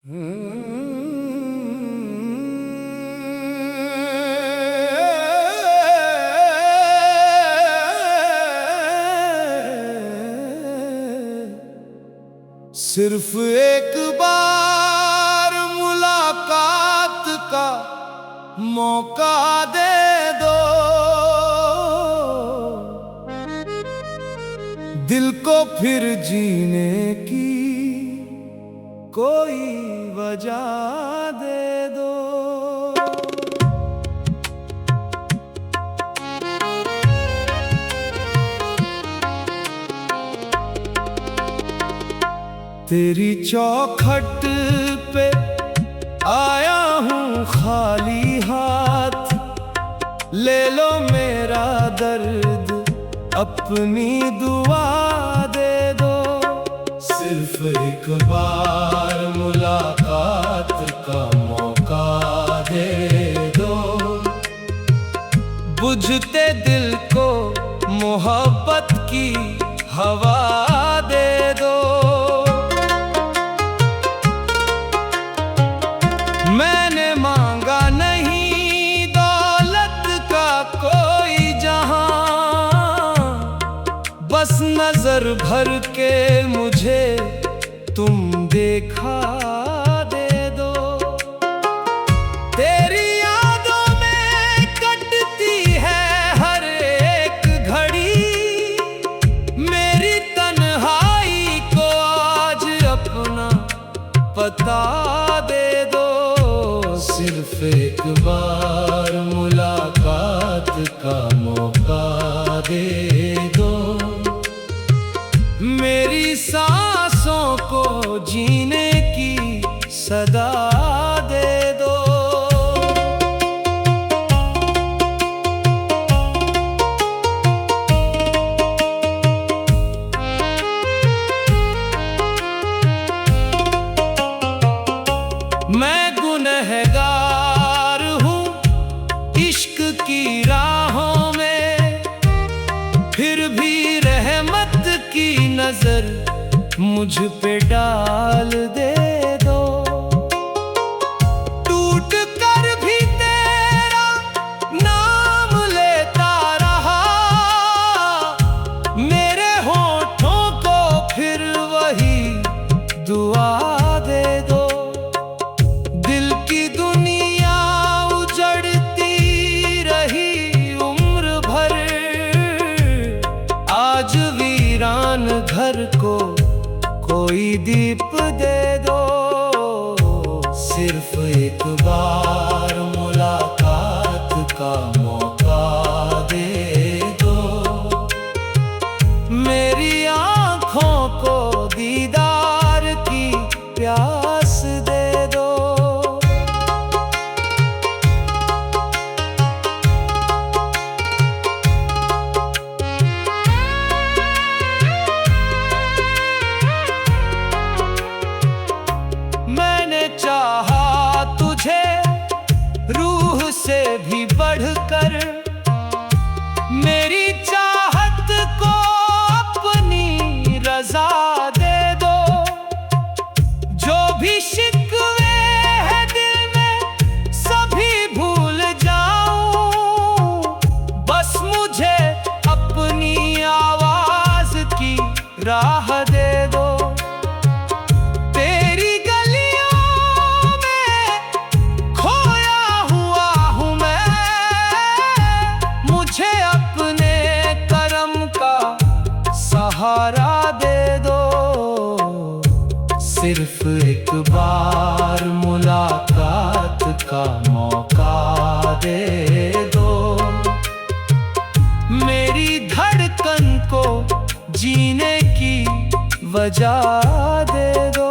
सिर्फ एक बार मुलाकात का मौका दे दो, दिल को फिर जीने की कोई वजह दे दो। तेरी चौखट पे आया हूँ खाली हाथ, ले लो मेरा दर्द अपनी दुआ दे दो। सिर्फ एक बार मुलाकात का मौका दे दो, बुझते दिल को मोहब्बत की हवा दे दो। मैंने मांगा नहीं दौलत का कोई जहां, बस नजर भर के मुझे तुम देखा दे दो। तेरी यादों में कटती है हर एक घड़ी, मेरी तन्हाई को आज अपना पता दे दो। सिर्फ एक बार मुलाकात का मौका दे दो, मेरी सांसों को जीने की सदा दे दो। मैं गुनहगार हूँ इश्क की राहों में, फिर भी रहमत की नजर मुझ पे डाल दे दो। टूट कर भी तेरा नाम लेता रहा, मेरे होठों को फिर वही दुआ दे दो। दिल की दुनिया उजड़ती रही उम्र भर, आज वीरान घर को कोई दीप दे दो। सिर्फ एक बार मुलाकात का मौका दे दो, मेरी आँखों को दीदार की प्यास दे दो। मैंने चाहा तुझे रूह से भी बढ़कर, मेरी चाहत को अपनी रजा दे दो। जो भी शिकवे है दिल में सभी भूल जाऊं, बस मुझे अपनी आवाज की राह दे दो। तेरी गलियों में खोया हुआ हूँ मैं, मुझे अपने करम का सहारा दे दो। सिर्फ एक बार मुलाकात का मौका दे दो, मेरी धड़कन को जीने की वजह दे दो।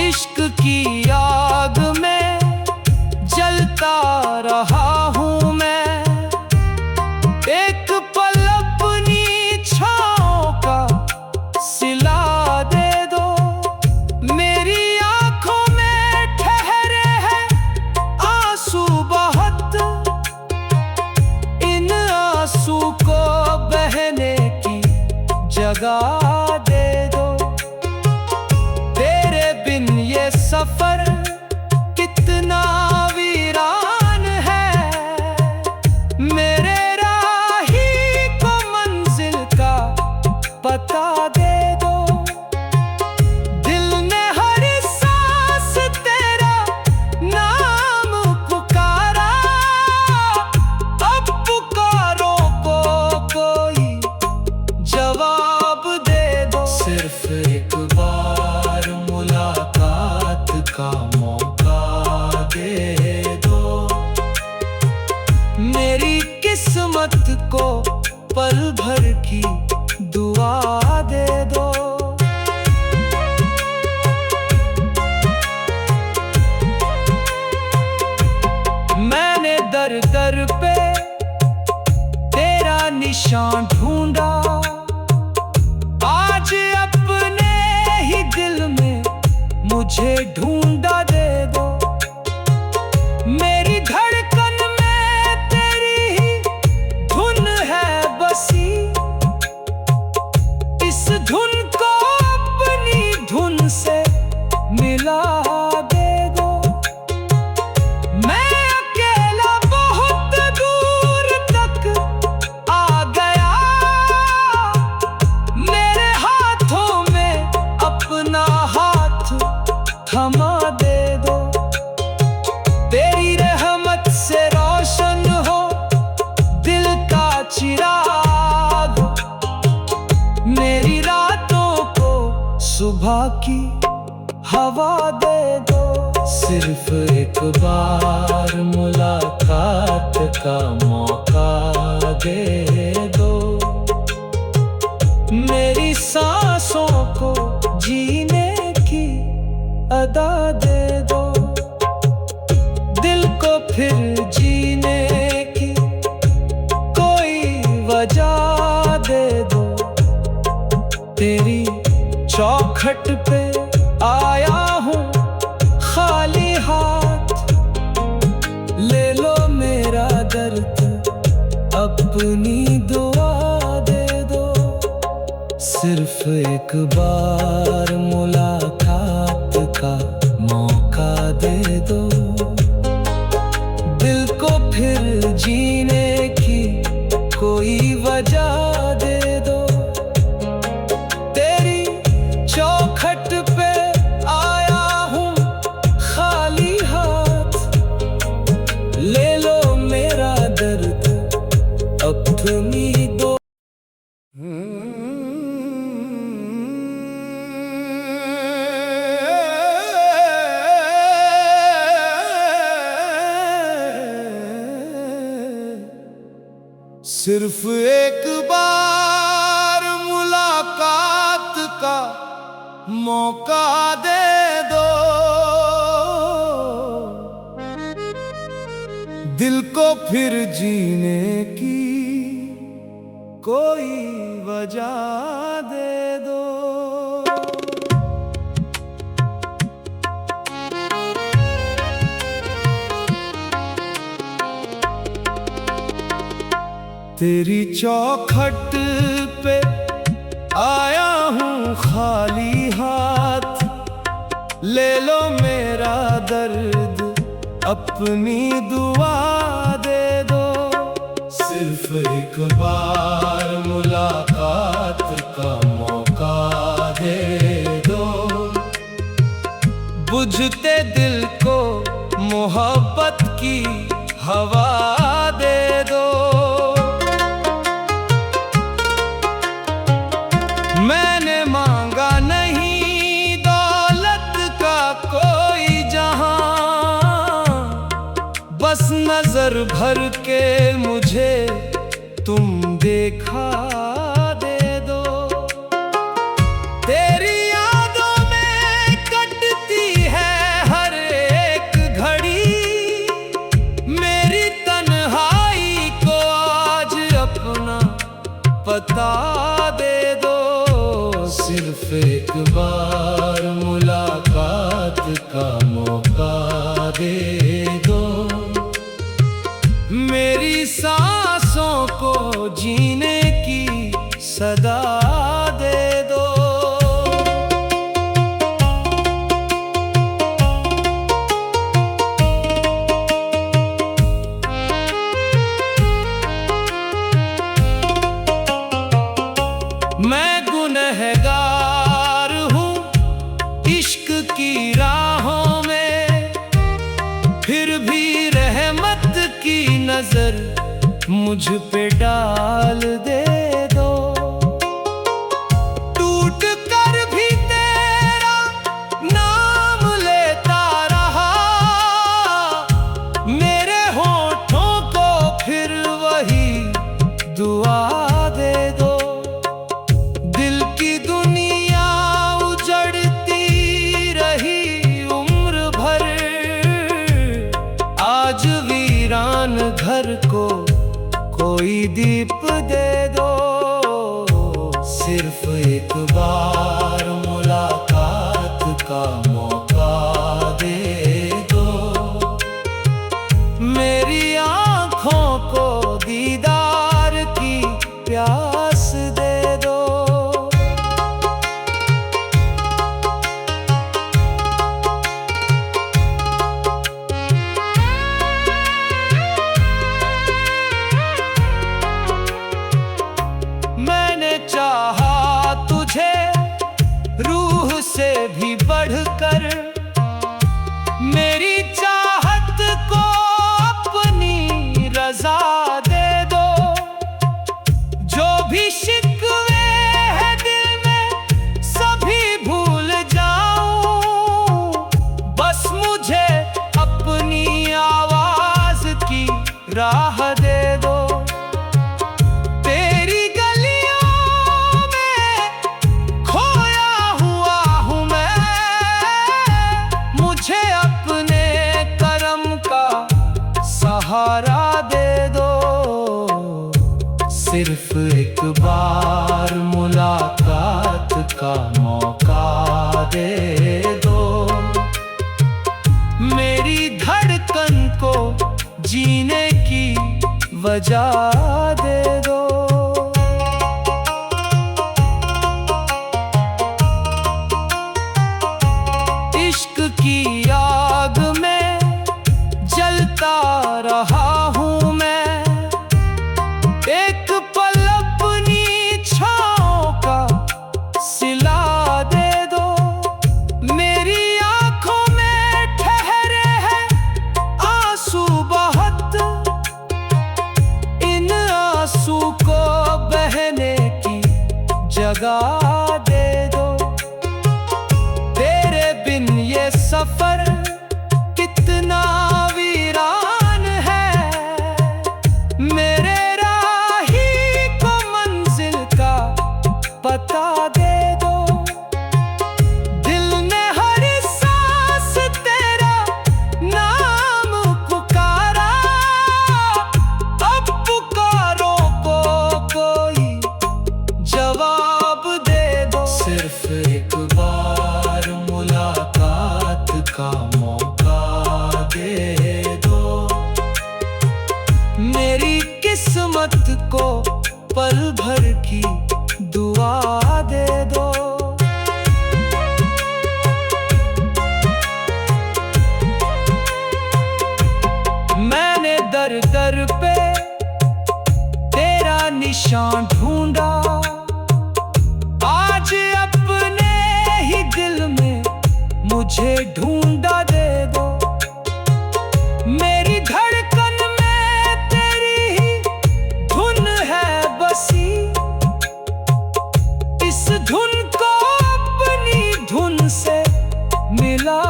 इश्क की आग में जलता रहा हूँ मैं, एक पल अपनी छाँव का सिला दे दो। मेरी आँखों में ठहरे हैं आंसू बहुत, इन आंसू जगह दे दो। तेरे बिन ये सफर कितना वीरान है, मेरे राही को मंजिल का पता दे दो। दिल ने हर सांस तेरा नाम पुकारा, अब पुकारो को कोई जवाब दे दो। सिर्फ एक बार मुलाकात का मौका दे दो, मेरी किस्मत को पल भर की दुआ दे दो। मैंने दर दर पे तेरा निशान ढूंढा, आज अपने ही दिल में मुझे ढूंढा दे दो। मेरी धड़कन में तेरी ही धुन है बसी, इस धुन को अपनी धुन से मिला दे दो। मैं अकेला बहुत दूर तक आ गया, मेरे हाथों में अपना हाथ थमा दे दो। तेरी रहमत से रोशन हो दिल का चिराग, मेरी रातों को सुबह की हवा दे दो। सिर्फ एक बार मुलाकात का मौका दे दो, मेरी सांसों को जीने की अदा दे दो। दिल को फिर जीने की कोई वजह दे दो। तेरी चौखट पे आया हूँ खाली हाथ, ले लो मेरा दर्द अपनी दुआ दे दो। सिर्फ एक बार मुलाकात का मौका दे दो, दिल को फिर जीने की कोई वजह दे दो। तेरी चौखट पे आया हूँ खाली हाथ, ले लो मेरा दर्द अपनी दो। सिर्फ एक बार मुलाकात का मौका दे दो, दिल को फिर जीने की कोई वजह दे दो। तेरी चौखट पे आया हूँ खाली हाथ, ले लो मेरा दर्द अपनी दुआ दे दो। सिर्फ एक बार मुलाकात का मौका दे दो, बुझते दिल को मोहब्बत की हवा दे दो। मैंने मांगा नहीं दौलत का कोई जहां, बस नजर भर के मुझे तुम देखा दे दो। तेरी यादों में कटती है हर एक घड़ी, मेरी तन्हाई को आज अपना पता दे दो। सिर्फ एक बार मुलाकात का मौका दे दो, मेरी सांसों को जीने की सदा दे मैं गुनहगार हूँ इश्क की राहों में, फिर भी रहमत की नजर मुझ पे डाल दे दो। टूट कर भी तेरा नाम लेता रहा, मेरे होठों को फिर वही दुआ दे दो। दिल की दुनिया उजड़ती रही उम्र भर, आज वीरान घर को कोई दीप दे दो। सिर्फ एक बार मुलाकात का मौका दे दो, मेरी आँखों को दीदार की प्यास दे दो। मैंने चाहा तुझे रूह से भी बढ़कर, मेरी चाहत को अपनी रजा दे दो। जो भी शिकवे है दिल में सभी भूल जाऊं, बस मुझे अपनी आवाज की राह दे दो। सहारा दे दो, सिर्फ एक बार मुलाकात का मौका दे दो, मेरी धड़कन को जीने की वजह दे दो। इश्क की आग में जलता रहा हूँ मैं, एक पल अपनी छाँव का सिला दे दो। मेरी आँखों में ठहरे हैं आंसू बहुत, इन आंसू को बहने की जगह दे दो। तेरे बिन ये सफर कितना वीरान है, मेरे राही को मंजिल का पता दे दो। दिल ने हर सांस तेरा नाम पुकारा, अब पुकारो को कोई जवाब दे दो। सिर्फ एक बार मुलाकात का मौका दे दो, मेरी किस्मत को पल भर की दुआ दे दो। मैंने दर दर पे तेरा निशान ढूंढा, आज अपने ही दिल में मुझे ढूंढा दे दो। मेरी धड़कन में तेरी ही धुन है बसी, इस धुन को अपनी धुन से मिला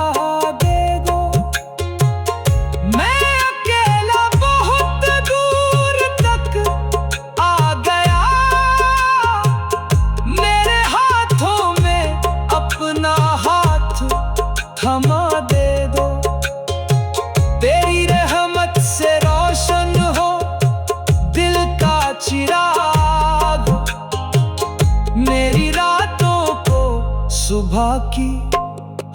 दे दो। मैं अकेला बहुत दूर तक आ गया, मेरे हाथों में अपना हाथ थमा दे दो। तेरी रहमत से रोशन हो दिल का चिराग, मेरी रातों को सुबह की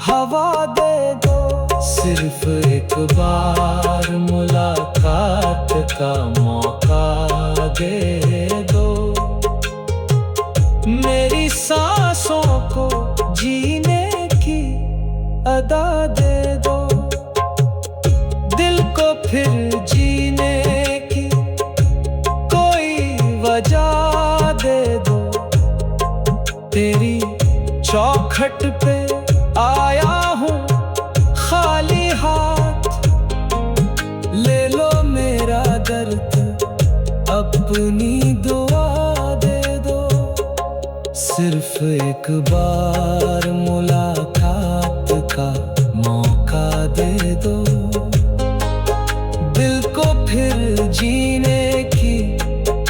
हवा दे दो। सिर्फ एक बार मुलाकात का मौका दे दो, मेरी सांसों को जीने की अदा दे दो। दिल को फिर जीने की कोई वजह दे दो, तेरी चौखट पे आया हूँ खाली हाथ, ले लो मेरा दर्द, अपनी दुआ दे दो। सिर्फ एक बार मुलाकात का मौका दे दो, दिल को फिर जीने की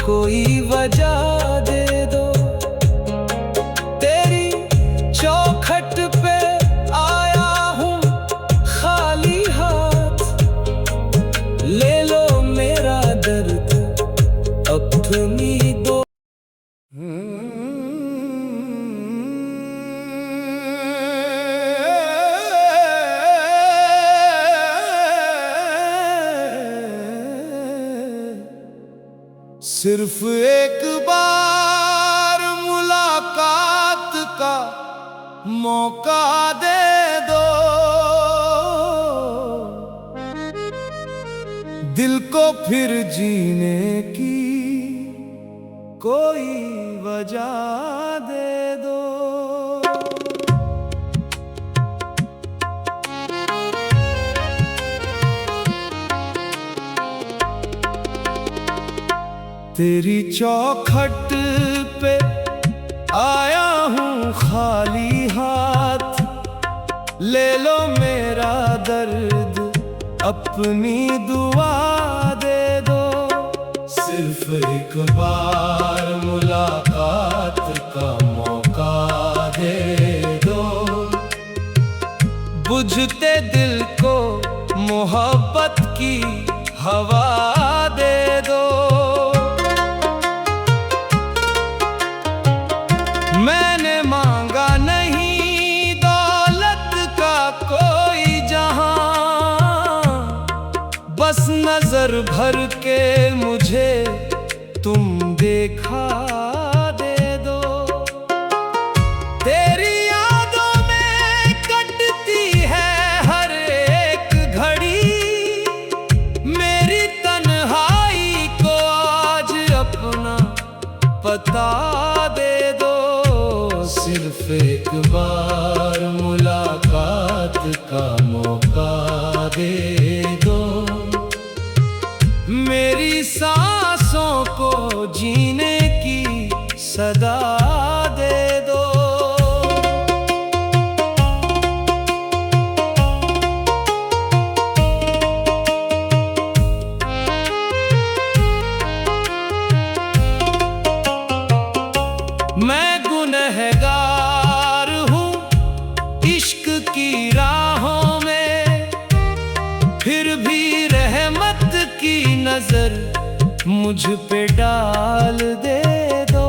कोई वजह दे दो। तेरी चौखट पे आया हूँ खाली हाथ, ले लो मेरा दर्द, अपनी दो। सिर्फ एक बार मुलाकात का मौका दे दो, दिल को फिर जीने की कोई वजह दे दो। तेरी चौखट पे आया हूँ खाली हाथ, ले लो मेरा दर्द, अपनी दुआ दे दो। सिर्फ एक बार मुलाकात का मौका दे दो, बुझते दिल को मोहब्बत की हवा दे दो। मैंने मांगा नहीं दौलत का कोई जहां, बस नजर भर के मुझे तुम देखा दे दो। तेरी यादों में कटती है हर एक घड़ी, मेरी तन्हाई को आज अपना पता दे दो। सिर्फ एक बार मुलाकात का मौका दे दो, मेरी सांसों को जीने की सदा दे दो। मैं गुनहगार हूँ इश्क की राहों में, फिर भी रहमत की नजर मुझ पे डाल दे दो।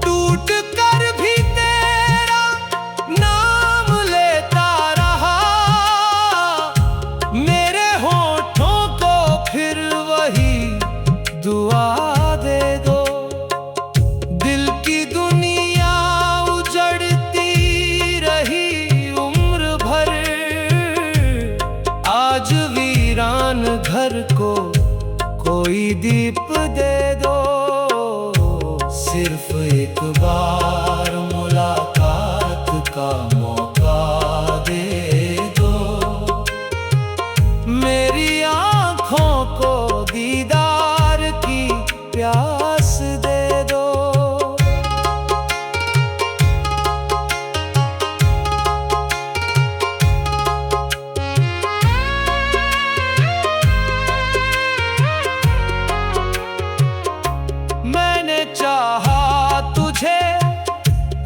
टूट कर भी तेरा नाम लेता रहा, मेरे होठों को फिर वही दुआ दे दो। दिल की दुनिया उजड़ती रही उम्र भर, आज वीरान घर को कोई दीप दे दो। सिर्फ एक बार मुलाकात का मौका दे दो, मेरी आँखों को दीदार की प्यास दे दो। मैंने चाहा तुझे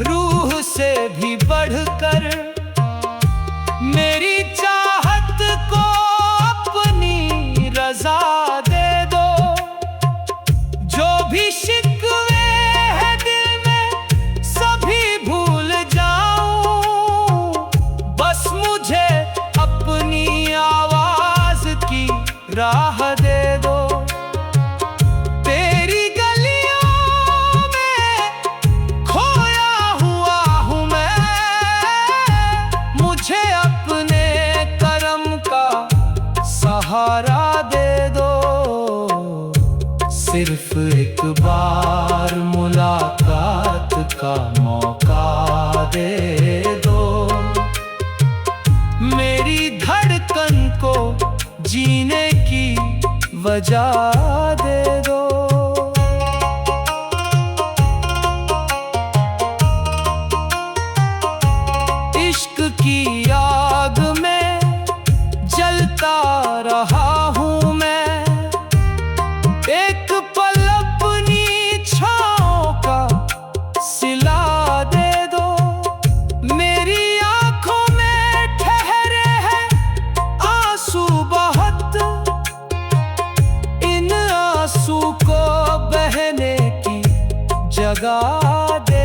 रूह से भी बढ़कर, मेरी चाहत को अपनी रजा दे दो। जो भी शिकवे है दिल में सभी भूल जाऊं, बस मुझे अपनी आवाज की राह दे दो। तेरी गलियों में खोया हुआ हूँ मैं, जगा दे।